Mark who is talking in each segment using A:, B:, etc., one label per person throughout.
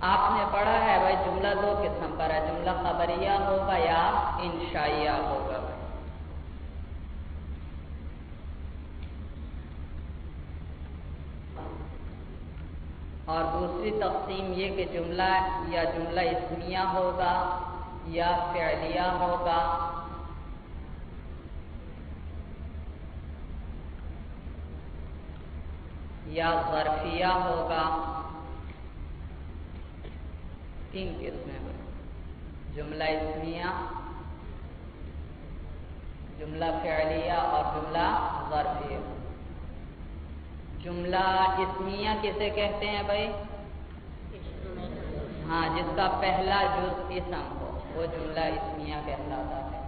A: آپ نے پڑھا ہے بھائی جملہ دو قسم پر ہے، جملہ خبریہ ہوگا یا انشائیہ ہوگا۔ اور دوسری تقسیم یہ کہ جملہ یا جملہ اسمیہ ہوگا یا فعلیہ ہوگا یا ظرفیہ ہوگا۔ تین قسمیں ہیں، جملہ اسمیہ، جملہ فعلیہ اور جملہ ظرفیہ۔ جملہ اسمیہ کسے کہتے ہیں بھائی؟ ہاں، جس کا پہلا جز اسم ہو وہ جملہ اسمیہ کہلاتا ہے،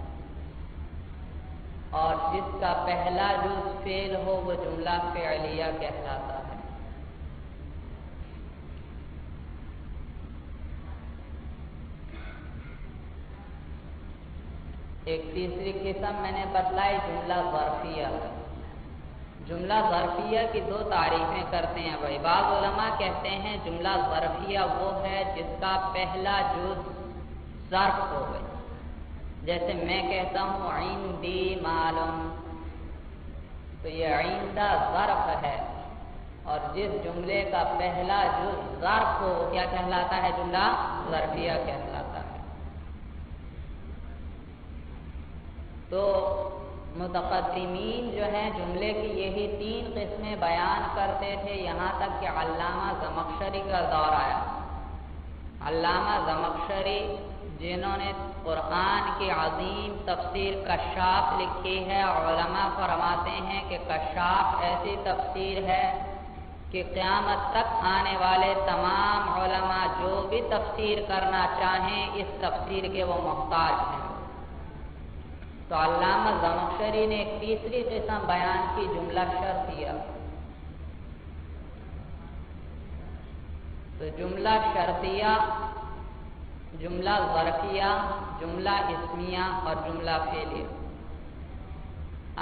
A: اور جس کا پہلا جز فعل ہو وہ جملہ فعلیہ کہلاتا ہے۔ ایک تیسری قسم میں نے بتلائی جملہ ظرفیہ۔ جملہ ظرفیہ کی دو تعریفیں کرتے ہیں بھائی۔ بعض علماء کہتے ہیں جملہ ظرفیہ وہ ہے جس کا پہلا جز ظرف ہو گئی، جیسے میں کہتا ہوں عندی معلوم، تو یہ عندہ ظرف ہے، اور جس جملے کا پہلا جز ظرف ہو کیا کہلاتا ہے؟ جملہ ظرفیہ کہلاتا ہے۔ تو متقدمین جو ہیں جملے کی یہی تین قسمیں بیان کرتے تھے، یہاں تک کہ علامہ زمخشری کا دور آیا۔ علامہ زمخشری جنہوں نے قرآن کی عظیم تفسیر کشاف لکھی ہے، علماء فرماتے ہیں کہ کشاف ایسی تفسیر ہے کہ قیامت تک آنے والے تمام علماء جو بھی تفسیر کرنا چاہیں اس تفسیر کے وہ محتاج ہیں۔ تو علامہ زمخشری نے ایک تیسری قسم بیان کی، جملہ شرطیہ۔ تو جملہ شرطیہ، جملہ ظرفیہ، جملہ اسمیہ اور جملہ فعلیہ،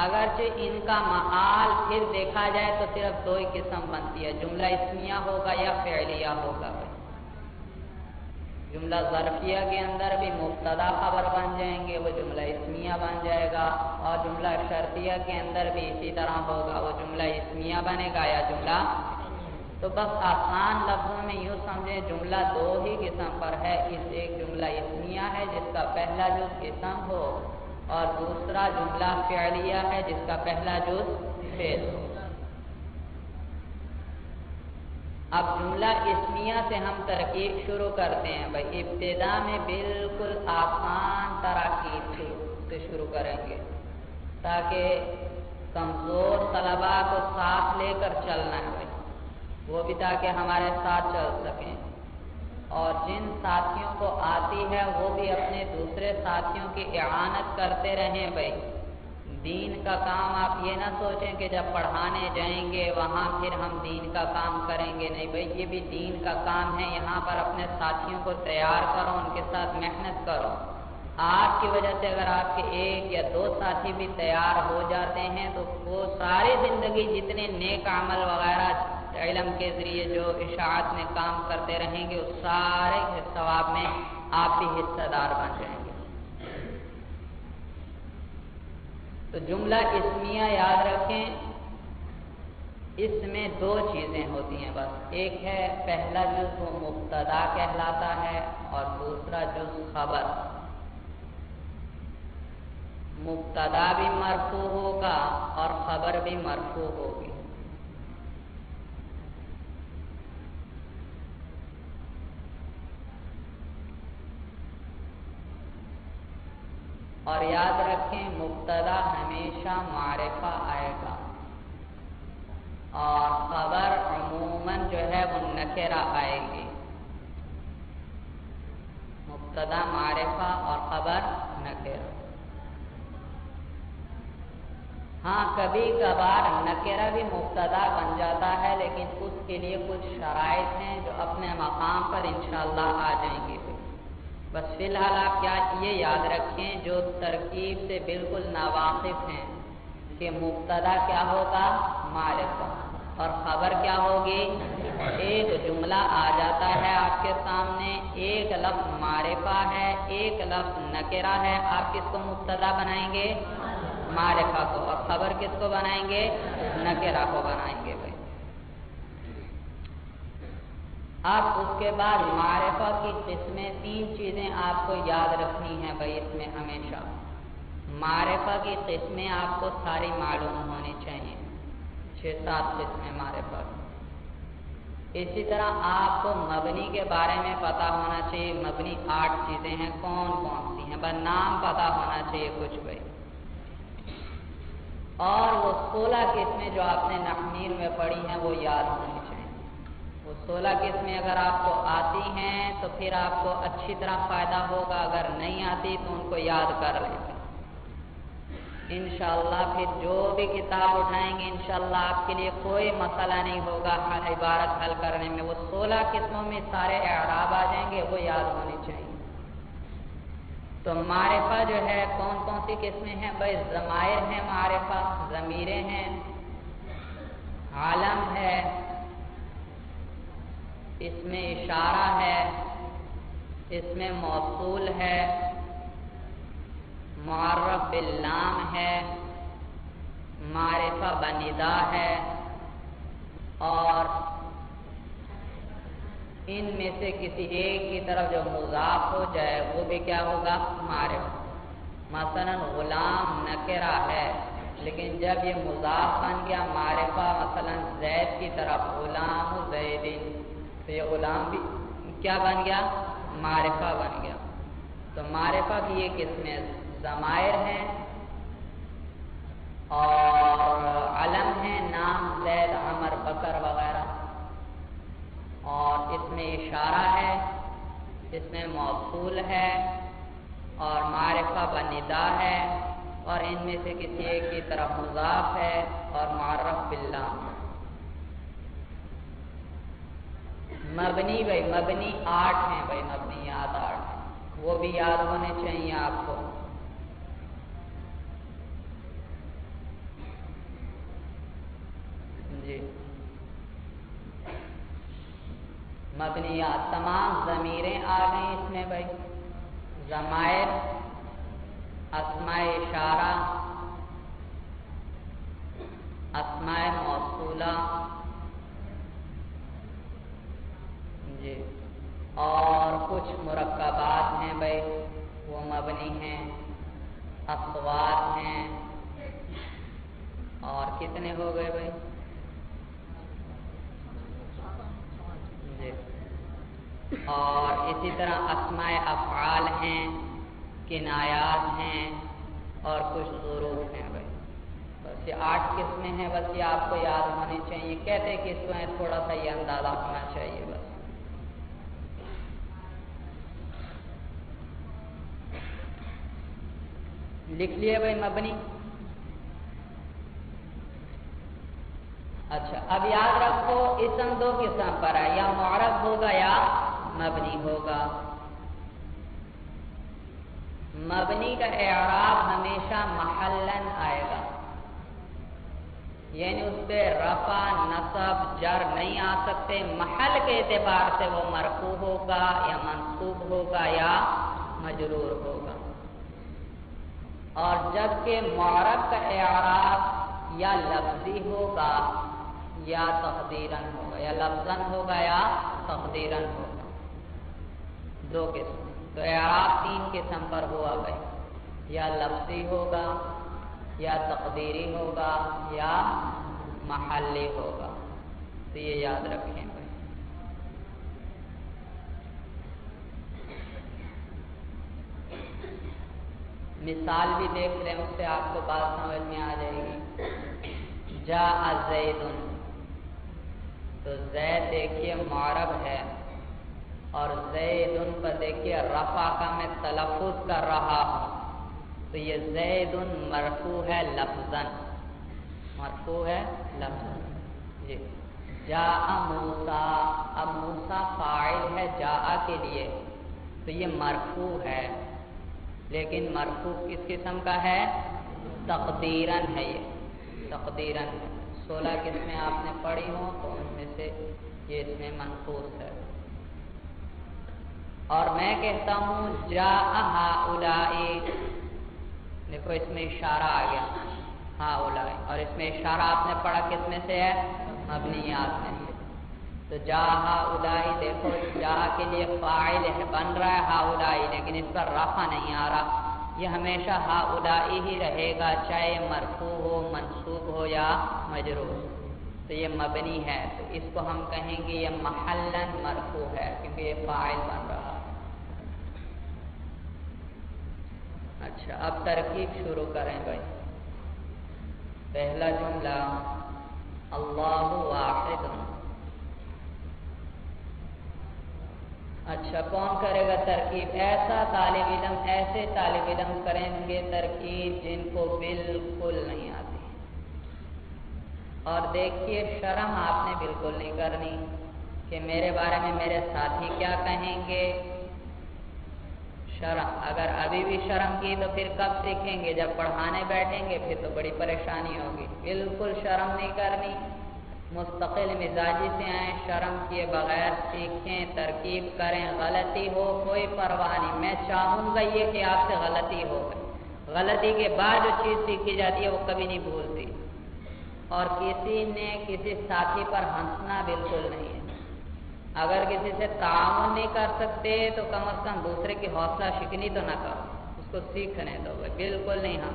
A: اگرچہ ان کا معال پھر دیکھا جائے تو صرف دو ہی قسم بنتی ہے، جملہ اسمیہ ہوگا یا فعلیہ ہوگا۔ جملہ ظرفیہ کے اندر بھی مبتدا خبر بن جائیں گے، وہ جملہ اسمیہ بن جائے گا، اور جملہ شرطیہ کے اندر بھی اسی طرح ہوگا، وہ جملہ اسمیہ بنے گا یا جملہ۔ تو بس آسان لفظوں میں یوں سمجھیں جملہ دو ہی قسم پر ہے، ایک جملہ اسمیہ ہے جس کا پہلا جز اسم ہو، اور دوسرا جملہ فعلیہ ہے جس کا پہلا جز فعل ہو۔ اب جملہ اسمیہ سے ہم ترکیب شروع کرتے ہیں بھائی، ابتدا میں بالکل آسان تراکیب سے شروع کریں گے تاکہ کمزور طلباء کو ساتھ لے کر چلنا ہے بھائی، وہ بھی تاکہ ہمارے ساتھ چل سکیں، اور جن ساتھیوں کو آتی ہے وہ بھی اپنے دوسرے ساتھیوں کی اعانت کرتے رہیں بھائی۔ دین کا کام آپ یہ نہ سوچیں کہ جب پڑھانے جائیں گے وہاں پھر ہم دین کا کام کریں گے، نہیں بھائی، یہ بھی دین کا کام ہے، یہاں پر اپنے ساتھیوں کو تیار کرو، ان کے ساتھ محنت کرو۔ آپ کی وجہ سے اگر آپ کے ایک یا دو ساتھی بھی تیار ہو جاتے ہیں تو وہ ساری زندگی جتنے نیک عمل وغیرہ علم کے ذریعے جو اشاعت میں کام کرتے رہیں گے اس سارے کے ثواب میں آپ بھی حصہ دار بن جائیں گے۔ تو جملہ اسمیہ یاد رکھیں، اس میں دو چیزیں ہوتی ہیں بس، ایک ہے پہلا جز وہ مبتدا کہلاتا ہے اور دوسرا جز خبر۔ مبتدا بھی مرفوع ہوگا اور خبر بھی مرفوع ہوگی۔ اور یاد رکھیں مبتدا ہمیشہ معرفہ آئے گا، اور خبر عموماً جو ہے وہ نکرہ آئے گی۔ مبتدا معرفہ اور خبر نکرہ۔ ہاں کبھی کبھار نکرہ بھی مبتدا بن جاتا ہے، لیکن اس کے لیے کچھ شرائط ہیں جو اپنے مقام پر انشاءاللہ آ جائیں گے۔ بس فی الحال آپ کیا یہ یاد رکھیں جو ترکیب سے بالکل ناواقف ہیں کہ مبتدا کیا ہوگا؟ معرفہ، اور خبر کیا ہوگی؟ ایک جملہ آ جاتا ہے آپ کے سامنے، ایک لفظ معرفہ ہے، ایک لفظ نکرہ ہے، آپ کس کو مبتدا بنائیں گے؟ معرفہ کو، اور خبر کس کو بنائیں گے؟ نکرہ کو بنائیں گے بھائی۔ اب اس کے بعد معرفہ کی قسمیں، 3 چیزیں آپ کو یاد رکھنی ہیں بھائی اس میں ہمیشہ۔ معرفہ کی قسمیں آپ کو ساری معلوم ہونی چاہیے، 6-7 قسمیں معرفہ کی۔ اسی طرح آپ کو مبنی کے بارے میں پتہ ہونا چاہیے، مبنی 8 چیزیں ہیں، کون کون سی ہیں، بس نام پتہ ہونا چاہیے کچھ بھائی۔ اور وہ 16 قسمیں جو آپ نے نحمیر میں پڑھی ہیں وہ یاد ہونی چاہیے۔ وہ 16 قسمیں اگر آپ کو آتی ہیں تو پھر آپ کو اچھی طرح فائدہ ہوگا، اگر نہیں آتی تو ان کو یاد کر لیں گے انشاءاللہ۔ پھر جو بھی کتاب اٹھائیں گے انشاءاللہ آپ کے لیے کوئی مسئلہ نہیں ہوگا عبارت حل کرنے میں۔ وہ 16 قسموں میں سارے اعراب آ جائیں گے، وہ یاد ہونی چاہیے۔ تو معرفہ جو ہے کون کون سی قسمیں ہیں بھائی؟ ضمائر ہیں معرفہ، ضمیریں ہیں، عالم ہے، اس میں اشارہ ہے، اس میں موصول ہے، معرف باللام ہے، معرفہ بندا ہے، اور ان میں سے کسی ایک کی طرف جو مضاف ہو جائے وہ بھی کیا ہوگا؟ معرفہ۔ مثلا غلام نکرہ ہے، لیکن جب یہ مضاف بن گیا معرفہ، مثلا زید کی طرف، غلام زیدن، تو یہ غلام بھی کیا بن گیا؟ معرفہ بن گیا۔ تو معرفہ کی یہ قسمیں ضمائر ہیں اور علم ہیں، نام زید، عمر، بکر وغیرہ، اور اس میں اشارہ ہے، اس میں موصول ہے، اور معرفہ بندا ہے، اور ان میں سے کسی ایک کی طرف مضاف ہے، اور معرف باللہ۔ مبنی بھائی، مبنی 8 ہیں بھائی، مبنیات 8 ہیں، وہ بھی یاد ہونے چاہیے آپ کو۔ جی، مبنیات تمام ضمیریں آ گئی اس میں بھائی، ضمائر، اسماء اشارہ، اسماء موصولہ، جی، اور کچھ مرکبات ہیں بھائی وہ مبنی ہیں، اصوات ہیں، اور کتنے ہو گئے بھائی؟ جی، اور اسی طرح اسماء افعال ہیں، کنایات ہیں، اور کچھ ظروف ہیں بھائی۔ بس یہ 8 قسمیں ہیں، بس یہ آپ کو یاد ہونی چاہیے، کہتے کس کو ہیں تھوڑا سا یہ اندازہ ہونا چاہیے بس۔ لکھ لیے بھائی مبنی؟ اچھا، اب یاد رکھو اسم 2 قسم پر ہے، یا معرب ہوگا یا مبنی ہوگا۔ مبنی کا اعراب ہمیشہ محلن آئے گا، یعنی اس پہ رفع، نصب، جر نہیں آ سکتے، محل کے اعتبار سے وہ مرفوع ہوگا یا منصوب ہوگا یا مجرور ہوگا۔ اور جبکہ معرب کا اعراب یا لفظی ہوگا یا تقدیراً ہوگا، یا لفظاً ہوگا یا تقدیراً ہوگا، 2 قسم۔ تو اعراب 3 قسم پر ہوا بھائی، یا لفظی ہوگا، یا تقدیری ہوگا، یا محلی ہوگا، تو یہ یاد رکھیں بھائی۔ مثال بھی دیکھ لیں، اس سے آپ کو بات سمجھ میں آ جائے گی۔ جاء زید، تو زید دیکھیے معرب ہے، اور زید پر دیکھیے رفع کا میں تلفظ کر رہا ہوں، تو یہ زید مرفوع ہے لفظاً، مرفوع ہے لفظاً۔ جی، جاء موسیٰ، اب موسیٰ فاعل ہے جاء کے لیے، تو یہ مرفوع ہے، لیکن مرفوع کس قسم کا ہے؟ تقدیراً ہے، یہ تقدیراً ہے، 16 قسمیں آپ نے پڑھی ہوں تو ان میں سے یہ اس میں منقوص ہے۔ اور میں کہتا ہوں جاء ہؤلاء، دیکھو اس میں اشارہ آ گیا ہؤلاء، اور اس میں اشارہ آپ نے پڑھا کس میں سے ہے؟ مبنیات میں سے۔ تو جاء ہؤلاء، دیکھو جاء کے لیے فاعل ہے، بن رہا ہے ہؤلاء، لیکن اس پر رفع نہیں آ رہا، یہ ہمیشہ ہؤلاء ہی رہے گا، چاہے مرفوع ہو، منصوب ہو یا مجرور۔ تو یہ مبنی ہے، تو اس کو ہم کہیں گے یہ محلاً مرفوع ہے، کیونکہ یہ فاعل بن رہا۔ اچھا، اب ترکیب شروع کریں بھائی۔ پہلا جملہ اللہ واحد۔ اچھا، کون کرے گا ترکیب؟ ایسا طالب علم، ایسے طالب علم کریں گے ترکیب جن کو بالکل نہیں آتی۔ اور دیکھیے شرم آپ نے بالکل نہیں کرنی کہ میرے بارے میں میرے ساتھی کیا کہیں گے۔ شرم، اگر ابھی بھی شرم کی تو پھر کب سیکھیں گے؟ جب پڑھانے بیٹھیں گے پھر تو بڑی پریشانی ہوگی۔ بالکل شرم نہیں کرنی، مستقل مزاجی سے آئیں، شرم کیے بغیر سیکھیں، ترکیب کریں، غلطی ہو کوئی پرواہ نہیں، میں چاہوں گا یہ کہ آپ سے غلطی ہو گئی، غلطی کے بعد جو چیز سیکھی جاتی ہے وہ کبھی نہیں بھولتی۔ اور کسی نے کسی ساتھی پر ہنسنا بالکل نہیں ہے۔ اگر کسی سے تعاون نہیں کر سکتے تو کم از کم دوسرے کی حوصلہ شکنی تو نہ کرو، اس کو سیکھنے دو، بالکل نہیں ہم۔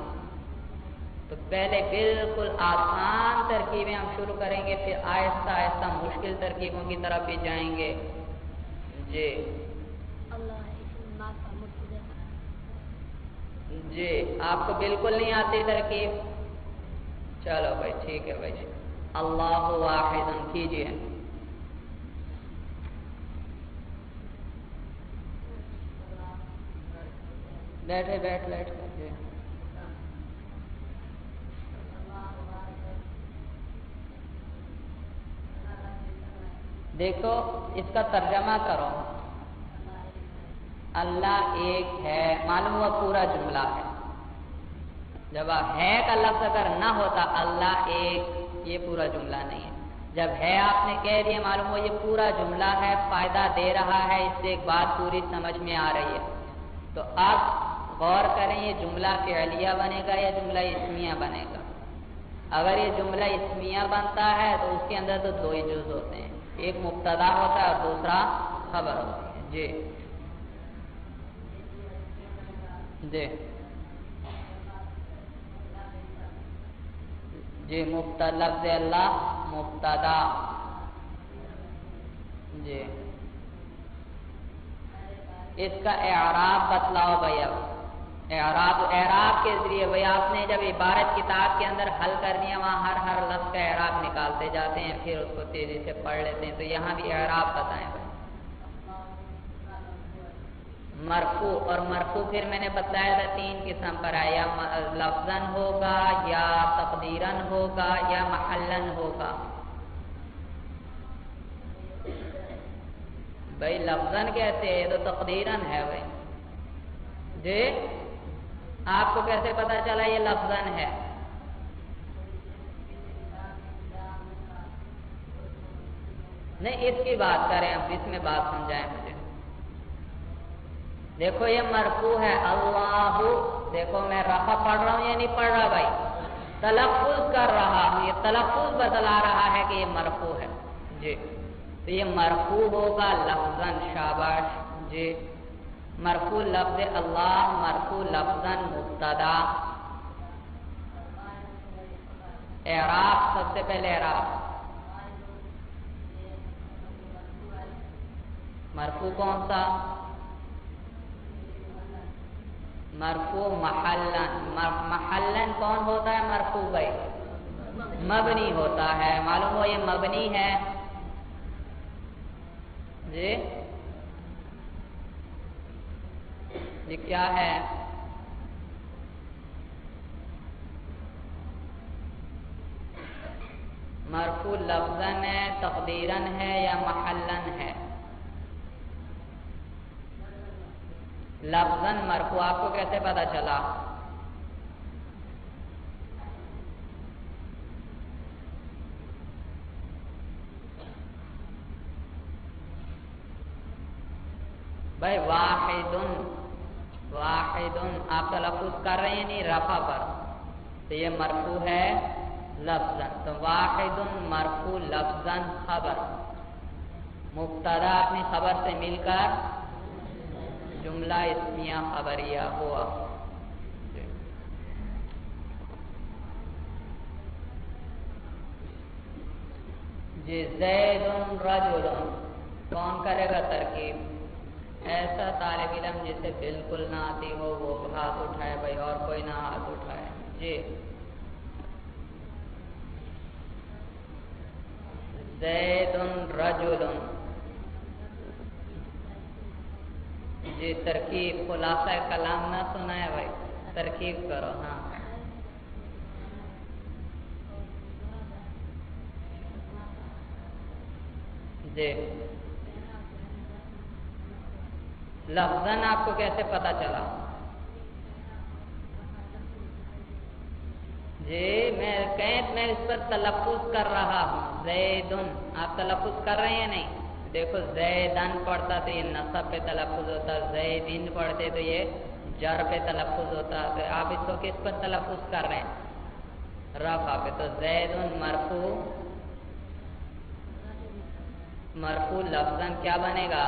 A: تو پہلے بالکل آسان ترکیبیں ہم شروع کریں گے، پھر آہستہ آہستہ مشکل ترکیبوں کی طرف بھی جائیں گے۔ جی جی، آپ کو بالکل نہیں آتی ترکیب؟ چلو بھائی ٹھیک ہے بھائی، اللہ واحد کیجیے۔ بیٹھے بیٹھ کر دیکھو اس کا ترجمہ کرو۔ اللہ ایک ہے، معلوم ہوا پورا جملہ ہے۔ جب ہے کا لفظ اگر نہ ہوتا اللہ ایک، یہ پورا جملہ نہیں ہے۔ جب ہے آپ نے کہہ دیا، معلوم ہوا یہ پورا جملہ ہے، فائدہ دے رہا ہے، اس سے ایک بات پوری سمجھ میں آ رہی ہے۔ تو آپ غور کریں یہ جملہ فعلیہ بنے گا یا جملہ اسمیہ بنے گا؟ اگر یہ جملہ اسمیہ بنتا ہے تو اس کے اندر تو دو ہی جز ہوتے ہیں، ایک مبتدا ہوتا ہے اور دوسرا خبر ہوتی ہے۔ جی جی جی، مبتدا لفظ اللہ مبتدا۔ جی، اس کا اعراب بتلاؤ بھائی۔ اب اعراب کے ذریعے بھائی آپ نے جب عبارت کتاب کے اندر حل کرنی ہے، وہاں ہر لفظ کا اعراب نکالتے جاتے ہیں، پھر اس کو تیزی سے پڑھ لیتے ہیں، تو یہاں بھی اعراب بتائیں بھائی۔ مرفوع، اور مرفوع پھر میں نے بتایا تھا 3 قسم پر ہے، یا لفظاً ہوگا یا تقدیراً ہوگا یا محلاً ہوگا۔ بھائی لفظاً کیسے ہے؟ تو تقدیراً ہے بھائی۔ جی آپ کو کیسے پتا چلا یہ لفظاً ہے؟ نہیں، اس کی بات کریں، اب اس میں بات سمجھائیں مجھے۔ دیکھو یہ مرفوع ہے، اللہ، دیکھو میں رفع پڑھ رہا ہوں یا نہیں پڑھ رہا بھائی؟ تلفظ کر رہا ہوں، یہ تلفظ بتلا رہا ہے کہ یہ مرفوع ہے۔ جی، تو یہ مرفوع ہوگا لفظاً، شاباش۔ جی، مرفوع لفظ اللہ، مرفوع لفظاً مبتدا۔ اعراب، سب سے پہلے اعراب مرفوع کون سا؟ مرفوع محلاً۔ محلاً کون ہوتا ہے مرفوع بھائی؟ مبنی ہوتا ہے، معلوم ہو یہ مبنی ہے۔ جی یہ کیا ہے؟ مرفوع لفظاً ہے، تقدیراً ہے یا محلاً ہے؟ لفظاً مرفوع، آپ کو کیسے پتا چلا؟ بھائی واحدن، واحدن آپ تلفظ کر رہے ہیں نہیں رفع پر، تو یہ مرفوع ہے لفظاً، تو واحدن مرفوع لفظاً خبر، مبتدا اپنی خبر سے مل کر جملہ اسمیہ خبریہ ہوا۔ جی زید رجل، کون کرے گا ترکیب؟ ایسا طالب علم جسے بالکل نہ آتی ہو وہ ہاتھ اٹھائے بھائی، اور کوئی نہ ہاتھ اٹھائے۔ جی زید رجل، جی ترکیب، خلاصہ کلام نہ سنا ہے بھائی، ترکیب کرو۔ ہاں جی لفظاً آپ کو کیسے پتا چلا؟ جی میں اس پر تلفظ کر رہا ہوں، زیدن، آپ تلفظ کر رہے ہیں نہیں؟ دیکھو زیدن پڑھتا تو یہ نصب پہ تلفظ ہوتا، زیدن پڑھتے تو یہ جر پہ تلفظ ہوتا، تو آپ اس کو کس پر تلفظ کر رہے ہیں؟ رفع پہ، تو زیدن مرفوع، مرفوع لفظاً کیا بنے گا؟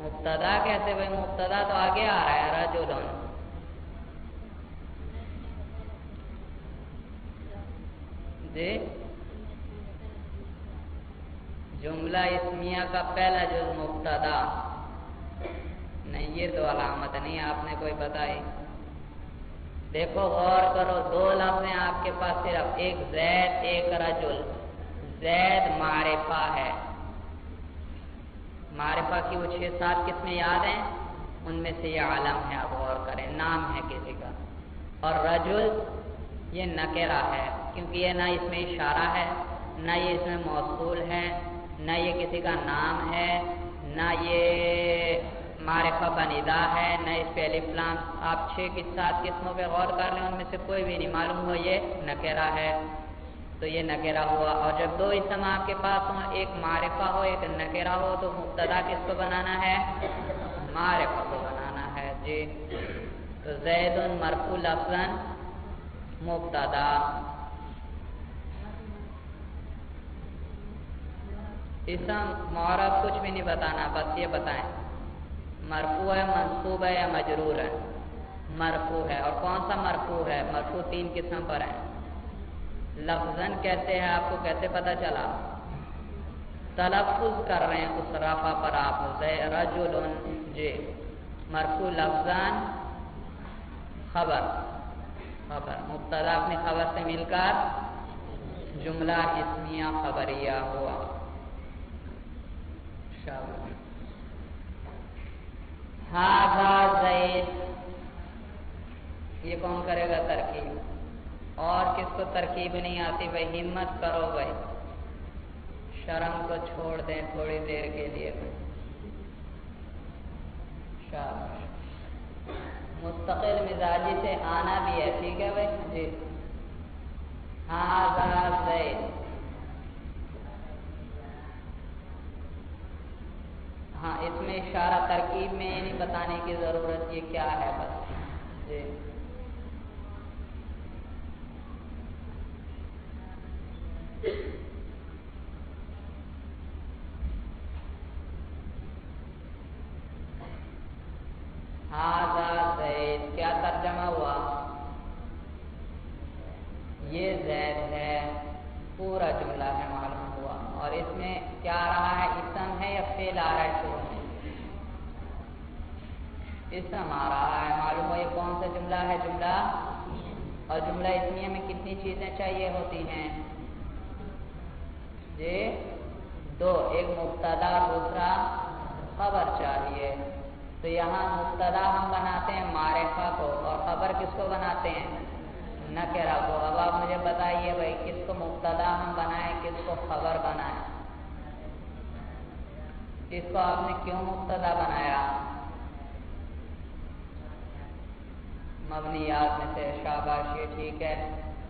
A: مبتدا کیسے بھائی؟ مبتدا تو آگے آ رہا ہے رجلن، جی جملہ اسمیہ کا پہلا جز مبتدا نہیں، یہ تو علامت نہیں آپ نے کوئی بتائی۔ دیکھو غور کرو، دو لفظ ہیں آپ کے پاس صرف، ایک زید ایک رجل۔ زید معرفہ ہے، معرفہ کی وہ 6-7 قسمیں یاد ہیں، ان میں سے یہ علم ہے، آپ غور کریں، نام ہے کسی کا۔ اور رجل یہ نکرہ ہے، کیونکہ یہ نہ اس میں اشارہ ہے، نہ یہ اس میں موصول ہے، نہ یہ کسی کا نام ہے، نہ یہ معرفہ بنیدہ ہے، نہ اس پہ الف لام۔ آپ 6-7 قسموں پہ غور کر لیں، ان میں سے کوئی بھی نہیں معلوم ہو یہ نکرہ ہے، تو یہ نکرہ ہوا۔ اور جب دو اسم آپ کے پاس ہوں، ایک معرفہ ہو ایک نکرہ ہو، تو مبتدا کس کو بنانا ہے؟ معرفہ کو بنانا ہے۔ جی تو زید مرفوع لفظاً مبتدا، اسم معرب کچھ بھی نہیں بتانا، بس یہ بتائیں مرفوع ہے منصوب ہے یا مجرور ہے؟ مرفوع ہے۔ اور کون سا مرفوع ہے؟ مرفوع 3 قسم پر ہے۔ لفظاً کیسے ہے آپ کو کیسے پتا چلا؟ تلفظ کر رہے ہیں اس رفع پر آپ، رجل، جی مرفوع لفظاً خبر، خبر مبتدا اپنی خبر سے مل کر جملہ اسمیہ خبریہ ہوا۔ ھذا زید، یہ کون کرے گا ترکیب؟ اور کس کو ترکیب نہیں آتی بھائی؟ ہمت کرو بھائی، شرم کو چھوڑ دیں تھوڑی دیر کے لیے۔ شاباش، مستقل مزاجی سے آنا بھی ہے، ٹھیک ہے بھائی۔ جی ھذا زید، ہاں اس میں اشارہ ترکیب میں یہ نہیں بتانے کی ضرورت یہ کیا ہے بس۔ جی ھذا زید کیا ترجمہ ہوا؟ یہ زید ہے، پورا جملہ ہے معلوم ہوا۔ اور اس میں کیا آ رہا ہے؟ اسم ہے یا فعل آ رہا ہے شروع میں؟ اسم آ رہا ہے، معلوم ہوا یہ کون سا جملہ ہے؟ جملہ، اور جملہ اسمیہ میں کتنی چیزیں چاہیے ہوتی ہیں؟ جی 2، ایک مبتدا اور دوسرا خبر چاہیے۔ تو یہاں مبتدا ہم بناتے ہیں معرفہ کو، اور خبر کس کو بناتے ہیں؟ نکرہ کو۔ اب آپ مجھے بتائیے بھائی کس کو مبتدا ہم بنائیں کس کو خبر بنائیں؟ اس کو آپ نے کیوں مبتدا بنایا؟ مبنیات میں سے، شاباش، یہ ٹھیک ہے،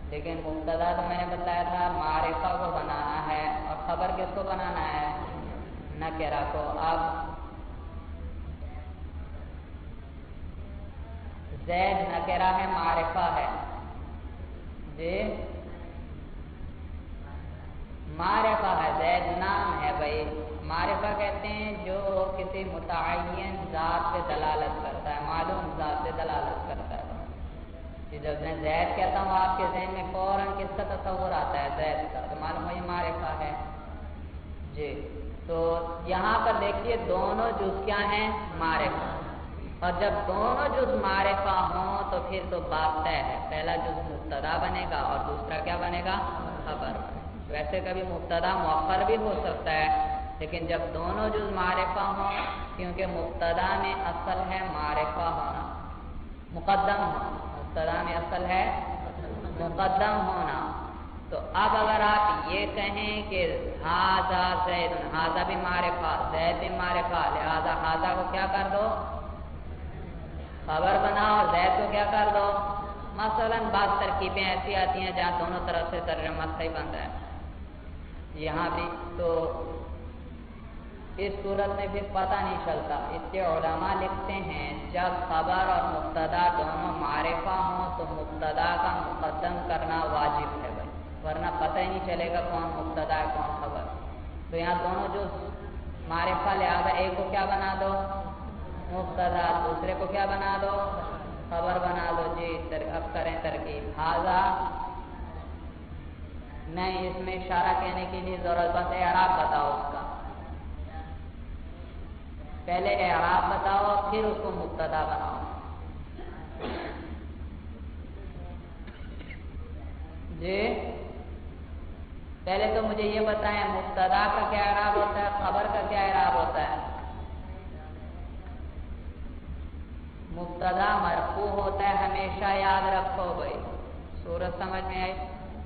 A: لیکن مبتدا تو میں نے بتایا تھا معرفہ کو بنانا ہے، اور خبر کس کو بنانا ہے؟ نکرہ کو۔ اب زید نکرہ ہے معرفہ ہے جی، معرفہ ہے، زید نام ہے بھائی، معرفہ کہتے ہیں جو کسی متعین ذات پہ دلالت کرتا ہے، معلوم ذات پہ دلالت کرتا ہے۔ کہ جب میں زید کہتا ہوں آپ کے ذہن میں فوراً کس کا تصور آتا ہے؟ زید کا، تو معلوم ہے معرفہ ہے جی۔ تو یہاں پر دیکھیے دونوں جز کیا ہیں؟ معرفہ، اور جب دونوں جز معرفہ ہوں تو پھر تو بات طے ہے، پہلا جز مبتدا بنے گا اور دوسرا کیا بنے گا؟ خبر۔ ویسے کبھی مبتدا مؤخر بھی ہو سکتا ہے، لیکن جب دونوں جز معرفہ ہوں، کیونکہ مبتدا میں اصل ہے معرفہ ہونا، مقدم ہونا، مبتدا میں اصل ہے مقدم ہونا، تو اب اگر آپ یہ کہیں کہ ھذا زید، ھذا بھی معرفہ، زید بھی معرفہ، لہذا ھذا کو کیا کر دو؟ خبر بناؤ، اور زید کو کیا کر دو؟ مثلا بعض ترکیبیں ایسی آتی ہیں جہاں دونوں طرف سے ترجمہ صحیح بنتا ہے، یہاں بھی تو اس صورت میں پھر پتہ نہیں چلتا، اس کے علماء لکھتے ہیں جب خبر اور مبتدا دونوں معرفہ ہوں تو مبتدا کا مقدم کرنا واجب ہے بھائی، ورنہ پتہ ہی نہیں چلے گا کون مبتدا ہے کون خبر۔ تو یہاں دونوں جو معرفہ، لہٰذا ایک کو کیا بنا دو؟ مبتدا، دوسرے کو کیا بنا دو؟ خبر بنا دو جی۔ اب کریں ترکیب، ھذا نہیں، اس میں اشارہ کہنے کے لیے ضرورت، بس اعراب بتاؤ اس کا، پہلے اعراب بتاؤ پھر اس کو مبتدا بناؤ جی۔ پہلے تو مجھے یہ بتائیں مبتدا کا کیا اعراب ہوتا ہے، خبر کا کیا اعراب ہوتا ہے؟ مبتدا مرفوع ہوتا ہے ہمیشہ، یاد رکھو بھائی، صورت سمجھ میں آئی؟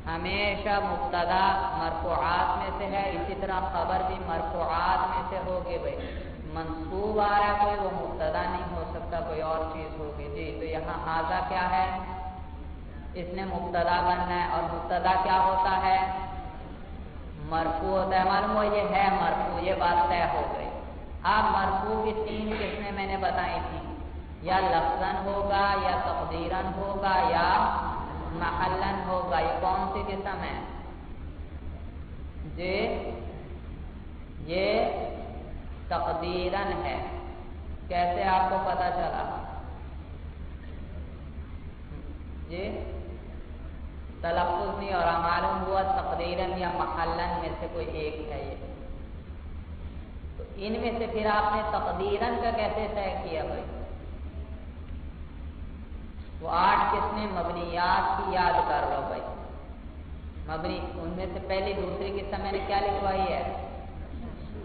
A: ہمیشہ مبتدا مرفوعات میں سے ہے، اسی طرح خبر بھی مرفوعات میں سے ہوگی بھائی، منصوب آ رہا ہے کوئی، وہ مبتدا نہیں ہو سکتا، کوئی اور چیز ہوگی جی۔ تو یہاں ھذا کیا ہے؟ اس نے مبتدا بننا ہے، اور مبتدا کیا ہوتا ہے؟ مرفوع ہوتا ہے، معلوم ہو یہ ہے مرفوع، یہ بات طے ہو گئی۔ اب مرفوع کی تین قسمیں میں نے بتائی تھی، یا لفظاً ہوگا، یا تقدیراً ہوگا، یا محلاً ہوگا۔ یہ کون سی قسم ہے جی؟ یہ تقدیراً ہے۔ کیسے آپ کو پتہ چلا جی؟ تلفظ نہیں اور معلوم ہوا تقدیراً یا محلاً میں سے کوئی ایک ہے یہ، تو ان میں سے پھر آپ نے تقدیراً کا کیسے طے کیا بھائی؟ وہ 8 قسمیں مبنیات کی یاد کر لو بھائی، مبنی، ان میں سے پہلی دوسری قسم میں نے کیا لکھوائی ہے؟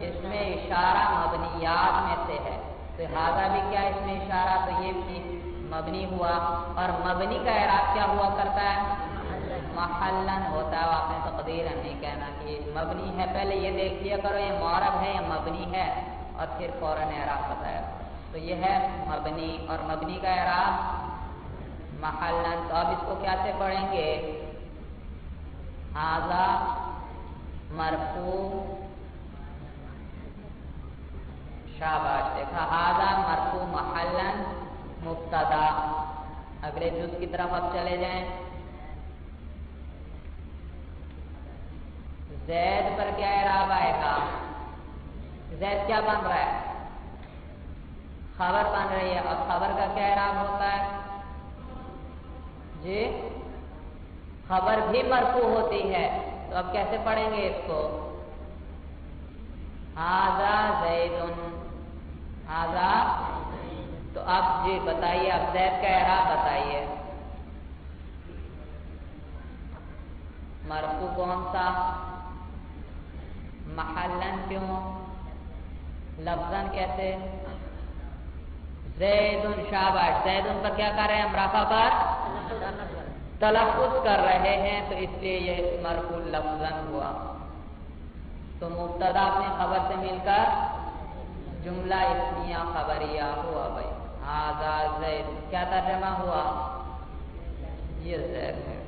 A: اس میں اشارہ مبنیات میں سے ہے، تو ھذا بھی کیا اس میں اشارہ، تو یہ بھی مبنی ہوا، اور مبنی کا اعراب کیا ہوا کرتا ہے؟ محلاً ہوتا ہے، آپ نے تقدیراً نہیں کہنا کہ یہ مبنی ہے، پہلے یہ دیکھ لیا کرو یہ معرب ہے یا مبنی ہے، اور پھر فوراً اعراب بتایا۔ تو یہ ہے مبنی، اور مبنی کا اعراب محلاً۔ تو اب اس کو کیسے پڑھیں گے؟ ھذا مرفوع، شاباش، دیکھا، ھذا مرفوع محلاً مبتدا۔ اگلے جز کی طرف اب چلے جائیں، زید پر کیا اعراب آئے گا؟ زید کیا بن رہا ہے؟ خبر بن رہی ہے، اور خبر کا کیا اعراب ہوتا ہے جی؟ خبر بھی مرفوع ہوتی ہے، تو اب کیسے پڑھیں گے اس کو؟ ھذا زید، ھذا، تو اب جی بتائیے، اب زید کا اعراب بتائیے، مرفوع کون سا؟ محلاً کیوں؟ لفظاً کیسے؟ زیدن، شاباش، زیدن پر کیا کر رہے ہیں ہم؟ رفع پر تلفظ کر رہے ہیں، تو اس لیے یہ مرفوع لفظاً ہوا۔ تو مبتدا اپنی خبر سے مل کر جملہ اسمیہ خبریہ ہوا بھائی، ھذا زید، کیا ترجمہ ہوا؟ یہ زید ہے۔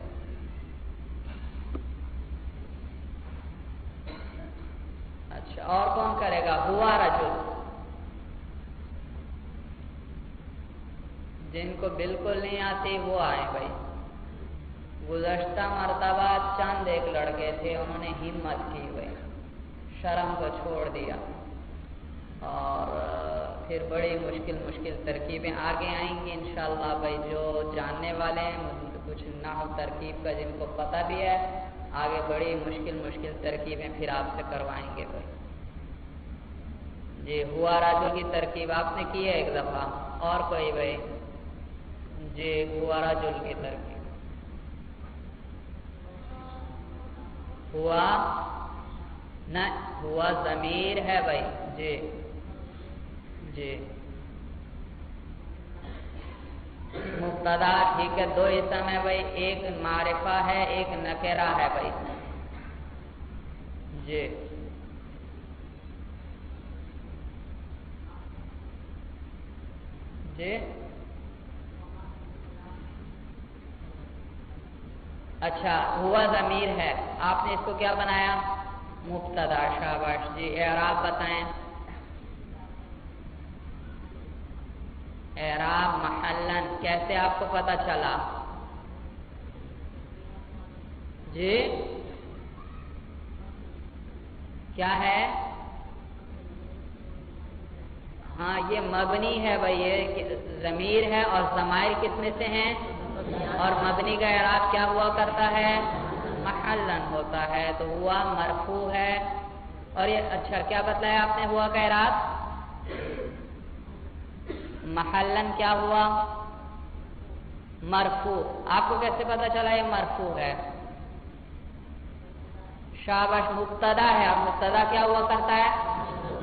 A: اچھا، اور کون کرے گا؟ ہوا رجل جن کو بالکل نہیں آتی وہ آئے بھائی. گزشتہ مرتبہ چند ایک لڑکے تھے، انہوں نے ہمت کی بھائی، شرم کو چھوڑ دیا، اور پھر بڑی مشکل ترکیبیں آگے آئیں گی انشاءاللہ بھائی. جو جاننے والے ہیں کچھ نحو ترکیب کا جن کو پتہ بھی ہے، آگے بڑی مشکل ترکیبیں پھر آپ سے کروائیں گے بھائی. جی ہوا راجو کی ترکیب آپ نے کی ہے ایک دفعہ، اور کوئی بھائی؟ جی ہوا راجو کی ترکیب ہوا نہ ہوا ضمیر ہے بھائی. جی جی مبتدا ٹھیک ہے، دو اسم ہے بھائی، ایک معرفہ ہے ایک نکرہ ہے بھائی. جی جی اچھا ہوا ضمیر ہے، آپ نے اس کو کیا بنایا؟ مبتدا. شاباش. جی اعراب بتائیں. اعراب محلن کیسے آپ کو پتہ چلا؟ جی کیا ہے؟ ہاں یہ مبنی ہے بھائی، یہ ضمیر ہے اور ضمائر کس میں سے ہیں؟ اور مبنی کا اعراب کیا ہوا کرتا ہے؟ محلن ہوتا ہے. تو ہوا مرفوع ہے. اور یہ اچھا کیا بتلایا آپ نے ہوا کا اعراب؟ محلن کیا ہوا؟ مرفوع. آپ کو کیسے پتا چلا یہ مرفوع ہے؟ شاباش. مبتدا ہے، اور مبتدا کیا ہوا کرتا ہے؟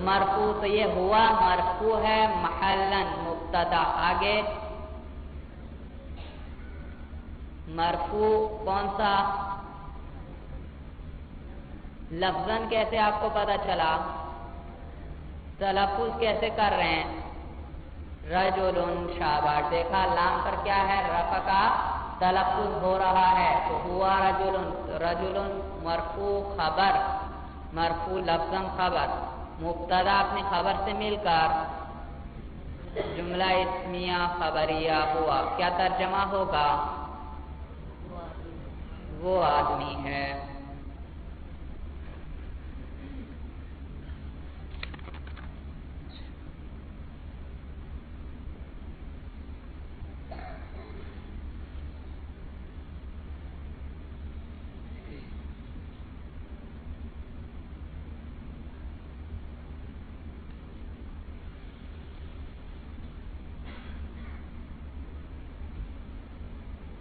A: مرفوع. تو یہ ہوا مرفوع ہے محلن مبتدا. آگے مرفوع کون سا؟ لفظاً کیسے آپ کو پتا چلا؟ تلفظ کیسے کر رہے ہیں؟ رجلن. شاباش. دیکھا لام پر کیا ہے؟ رفع کا تلفظ ہو رہا ہے. تو ہوا رجلن. رجلن مرفوع خبر، مرفوع لفظاً خبر. مبتدا اپنی خبر سے مل کر جملہ اسمیہ خبریہ ہوا. کیا ترجمہ ہوگا؟ وہ آدمی ہے.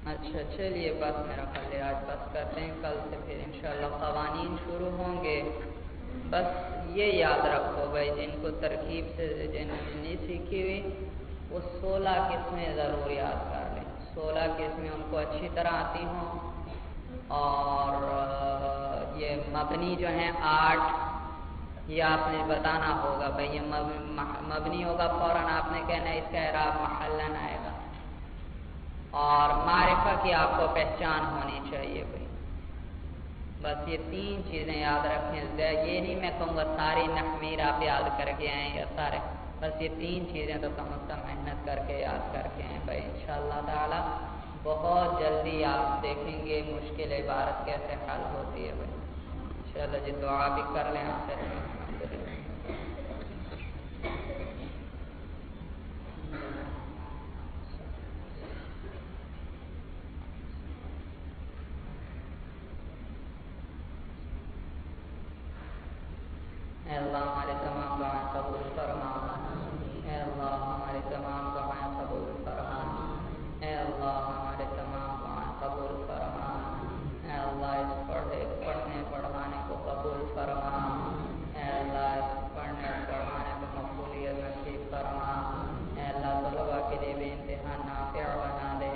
A: اچھا چلیے بس میرا خیال ہے آج بس کرتے ہیں، کل سے پھر انشاءاللہ قوانین شروع ہوں گے. بس یہ یاد رکھو بھائی، جن کو ترکیب سے جن نہیں سیکھی ہوئی وہ 16 قسمیں ضرور یاد کر لیں. 16 قسمیں ان کو اچھی طرح آتی ہوں. اور یہ مبنی جو ہیں 8، یہ آپ نے بتانا ہوگا بھائی. یہ مبنی ہوگا، فوراً آپ نے کہنا ہے اس کا اعراب محلن آئے گا. اور معرفہ کی آپ کو پہچان ہونی چاہیے بھائی. بس یہ 3 چیزیں یاد رکھیں. یہ نہیں میں کہوں گا ساری نحویر آپ یاد کر کے آئیں یا سارے، بس یہ 3 چیزیں تو کم از کم محنت کر کے یاد کر کے آئیں بھائی. انشاءاللہ تعالی بہت جلدی آپ دیکھیں گے مشکل عبارت کیسے حل ہوتی ہے بھائی. انشاءاللہ جی دعا بھی کر لیں آپ سے. اے اللہ ہمارے تمام دعائیں قبول فرما. اے اللہ ہمارے تمام دعائیں قبول فرما. اے اللہ ہمارے تمام دعائیں قبول فرما. اے اللہ اس پڑھنے پڑھانے کو قبول فرما. اے اللہ اس پڑھنے پڑھانے کو مقبولیت نصیب فرما. اے اللہ طلباء کے لیے بھی امتحان نافع بنا دے.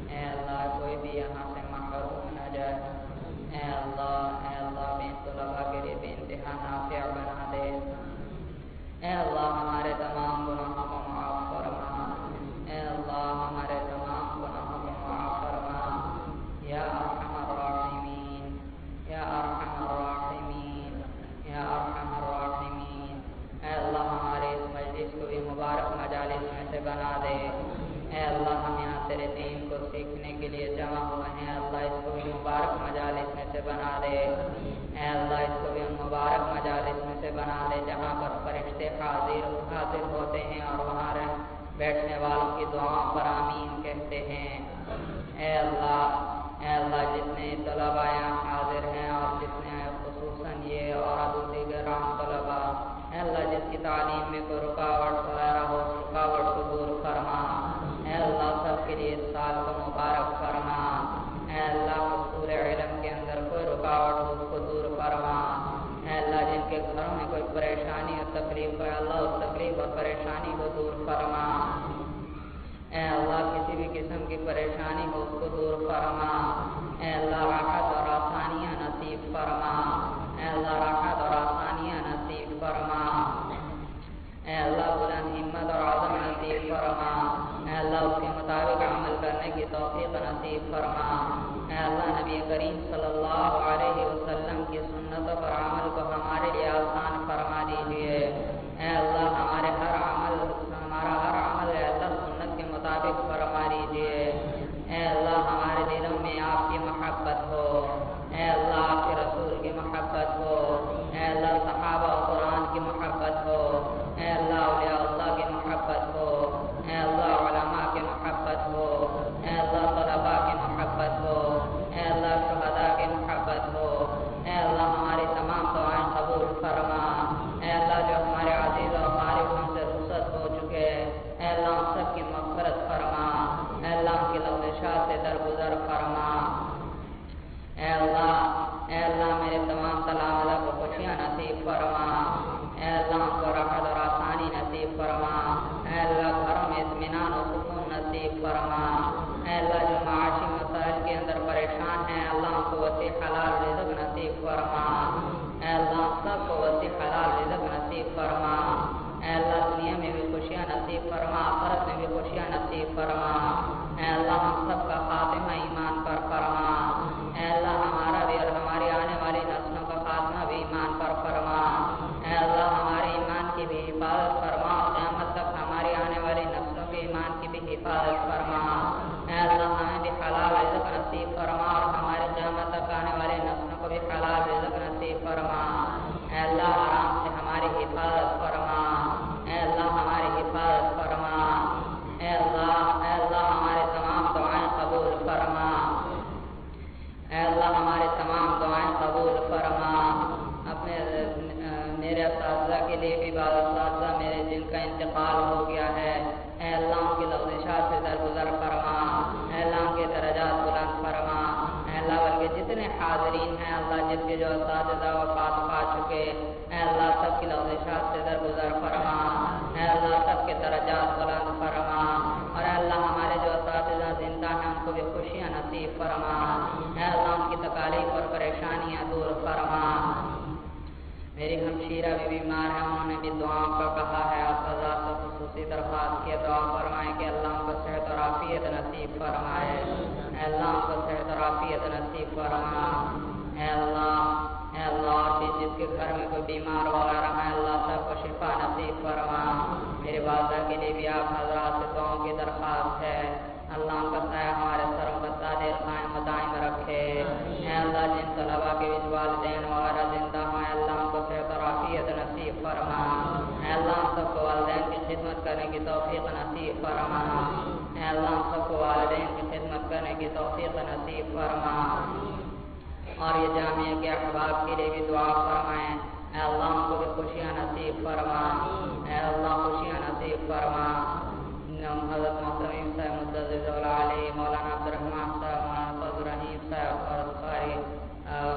A: اے اللہ کوئی بھی یہاں سے محروم نہ جائے. اے اللہ بے طلباء کے لیے بھی امتحان نافع بنا دے. اللہ اس کو بھی ان مبارک مجالس میں سے بنا دے جہاں پر فرشتے حاضر ہوتے ہیں اور وہاں بیٹھنے والوں کی دعاؤں پر آمین کہتے ہیں۔ اے اللہ جتنے طلباء یہاں حاضر ہیں اور جتنے خصوصاً یہ اور دیگر عام طلباء، اے اللہ جس کی تعلیم میں کوئی رکاوٹ وغیرہ ہو، رکاوٹ کو دور فرما۔ اے اللہ سب کے لیے اس سال کو مبارک فرما۔ اے اللہ حصول علم کے اندر کوئی رکاوٹ ہو اس کو دور فرما۔ اے اللہ جن کے گھروں میں کوئی پریشانی اور تکلیف ہے، اللہ اس تکلیف اور پریشانی کو دور فرما۔ اے اللہ کسی بھی قسم کی پریشانی ہو اس کو دور فرما۔ اے اللہ راحت اور آسانیاں نصیب فرما۔ اے اللہ راحت اور آسانیاں نصیب فرما۔ اے اللہ بلند ہمت اور عزم نصیب فرما۔ اے اللہ اس کے مطابق عمل کرنے کی توفیق نصیب فرما۔ اے اللہ نبی کریم صلی اللہ علیہ وسلم کی سنتوں پر عمل کو ہمارے لیے آسان فرما دیجیے۔ اے اللہ ہمارا ہر عمل اے اللہ سنت کے مطابق فرما دیجیے۔ اے اللہ ہمارے دلوں میں آپ کی محبت ہو۔ اے اللہ آپ کے رسول کی محبت ہو۔ اے اللہ صحابہ و قرآن کی محبت ہو۔ اے اللہ اولیاء اللہ کی محبت ہو۔ اے اللہ علماء کی محبت ہو۔ اے اللہ طلباء کی محبت ہو۔ اے اللہ شہداء کی محبت ہو۔ اے اللہ ہماری تمام دعائیں قبول فرما۔ اے اللہ جو ہمارے عزیز اور قارب ہم سے رخصت ہو چکے، اے اللہ ہم سب کی مغفرت فرما۔ اے اللہ ہم کی لغزشات سے درگزر فرما۔ اے اللہ میرے تمام تلامذہ کو خوشیاں نصیب فرما۔ اے اللہ ہم کو راحت اور آسانی نصیب فرما۔ اے اللہ گھروں میں اطمینان و سکون نصیب فرما۔ اے اللہ جو معاشی مسائل کے اندر پریشان ہیں، اللہ ہم کو وسیع حلال رزق نصیب فرما۔ اے اللہ ہم سب کو وسیع حلال رزق نصیب فرما۔ اے اللہ دنیا میں بھی خوشیاں نصیب فرما، آخرت میں بھی خوشیاں نصیب فرما۔ اے اللہ ہم سب کا خاتمہ ایمان پر فرما۔ اے اللہ ہمارا بھی اور ہماری آنے والی نسلوں کا خاتمہ بھی ایمان پر فرما۔ اے اللہ ہمارے ایمان کی بھی حفاظت فرما، قیامت تک ہماری آنے والی نسلوں کے ایمان کی بھی حفاظت فرما۔ اے اللہ ہمیں بھی حلال رزق نصیب فرما اور ہمارے قیامت تک آنے والی نسلوں کو بھی حلال رزق نصیب فرما۔ اے اللہ حرام سے ہماری حفاظت فرما۔ اے اللہ ہماری حفاظت فرما۔ اے اللہ ہمارے تمام دعائیں قبول فرما۔ اے اللہ ہمارے تمام دعائیں قبول فرما۔ اپنے میرے اساتذہ کے لیے بھی بعض اساتذہ میرے جن کا انتقال ہو گیا ہے، اے اللہ ان کی لغزشات سے درگزر فرما۔ اے اللہ ان کے درجات بلند فرما۔ اے اللہ بلکہ جتنے حاضرین ہیں اللہ جن کے جو اساتذہ وفات پا چکے، اے اللہ سب کی لغزشات سے درگزر فرما۔ اے اللہ سب کے درجات بلند فرما۔ اور اے اللہ ہمارے جو اساتذہ زندہ ہیں ان کو بھی خوشیاں نصیب فرما۔ اے اللہ ان کی تکالیف اور پریشانیاں دور فرما۔ میری ہمشیرہ بھی بیمار ہیں، انہوں نے بھی دعاؤں کا کہا ہے، آپ قضا سے خصوصی درخواست کی دعا فرمائیں کہ اللہ ان کو صحت اور عافیت نصیب فرمائے۔ اے اللہ ان کو صحت اور عافیت نصیب فرما۔ اے اللہ اور بھی جس کے گھر میں کوئی بیمار وغیرہ ہے اللہ سب کو شفا نصیب فرما۔ میرے والدہ کے لیے بھی آپ حضرات سے دعاؤں کی درخواست ہے، اللہ ان کا سایہ ہمارے سروں پر دائر قائم و دائم رکھے۔ اے اللہ جن طلباء کے والدین وغیرہ زندہ ہیں اللہ ان کو صحت اور عافیت نصیب فرما۔ اے اللہ ہم سب کو والدین کی خدمت کرنے کی توفیق نصیب فرما۔ اے اللہ ہم سب کو والدین کی خدمت کرنے کی توفیق نصیب فرما۔ اور یہ جامعہ کے احباب کے لیے بھی دعا فرمائیں، اے اللہ ان کو بھی خوشیاں نصیب فرما۔ اے اللہ خوشیاں نصیب فرما۔ حضرت محترم صاحب مدثر علی مولانا عبدالرحمن صاحب، مولانا فضل رحیم صاحب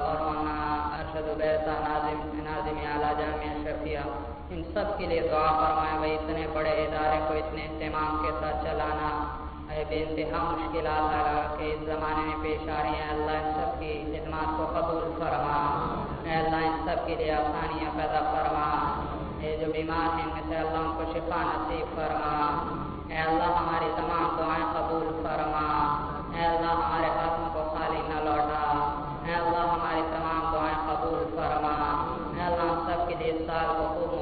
A: اور مولانا ارشد بیسا ناظم اعلیٰ جامعہ شفیہ، ان سب کے لیے دعا فرمائیں۔ بھائی اتنے بڑے ادارے کو اتنے اہتمام کے ساتھ چلانا بے انتہا مشکلات کے اس زمانے میں پیش آ رہی ہیں، اللہ ان سب کی خدمات کو قبول فرما۔ اے اللہ ان سب کے لیے آسانیاں پیدا فرما۔ یہ جو بیمار ہیں ان میں سے اللہ ان کو شفا نصیب فرما۔ اے اللہ ہماری تمام دعائیں قبول فرما۔ اے اللہ ہمارے ہاتھوں کو خالی نہ لوٹا۔ اے اللہ ہماری تمام دعائیں قبول فرما۔ اے اللہ ہم سب کے لیے اس سال کو خوب